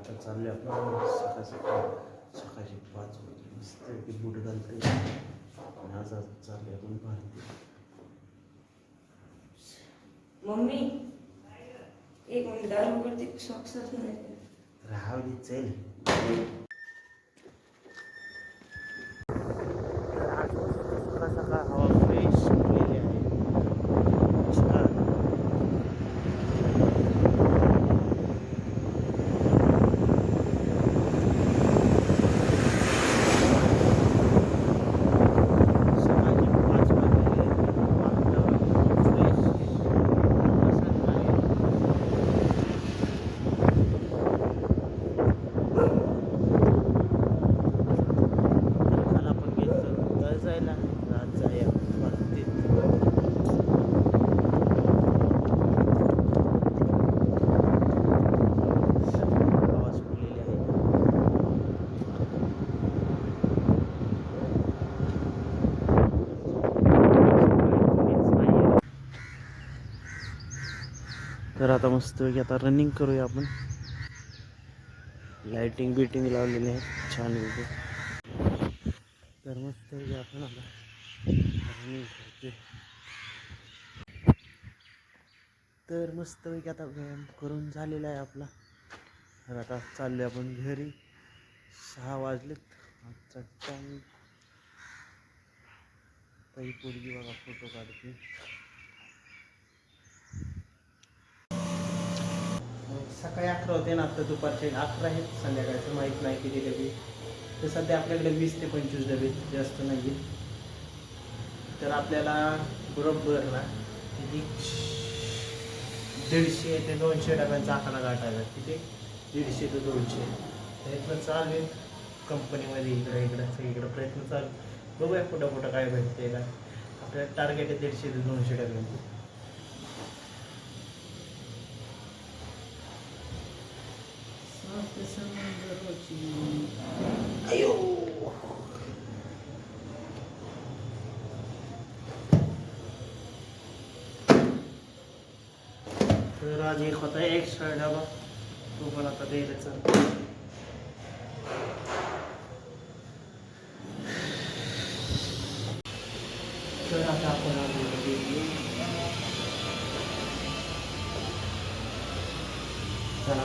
आता चालले आपण सकाळची 5 वाजले मस्त की बूट घालता येईल आणि आज चालले आपण भारती. मम्मी एक मिनिट दारू करते सॉक्सच नाही राहाव दे चल. तर आज सकाळ सकाळ हवा फ्रेश सुटलेली आहे. छान. सकाळचे 5 वाजले वातावरण फ्रेश प्रसन्न आहे. तर काल आपण गेलो तळ जायला आज जाऊया भारतीत. हवा सुटलेली आहे. तर आता मस्त आता रनिंग करूया आपण. लाइटिंग बिटिंग लावलेली आहे छान वगैरे. तर मस्त आपण आता रनिंग करतोय. तर मस्त आता व्यायाम करून झालेला आहे आपला. तर आता चाललोय आपण घरी. 6 वाजलेत. आजचा टाइम काही पोरगी बघा फोटो काढते. सकाळी 11 होते ना, आता दुपारचे 11 आहेत. संध्याकाळचं माहीत नाही किती डबे. तर सध्या आपल्याकडे 20 ते 25 डबे जास्त नाही आहेत. तर आपल्याला बरोबर ना किती 150 ते 200 डब्यांचा आकडा गाठायचा. किती 150 ते 200 प्रयत्न चालू आहेत कंपनीमध्ये. इकडं सगळीकडं प्रयत्न चालू. बघूया कुठं काय भेटते का. आपल्याला टार्गेट आहे 150 ते 200 डब्यांचं. अयो तर आज एक होता एक्स्ट्रा डबा, तो पण आता द्यायला चालतो. तर आता आपण चला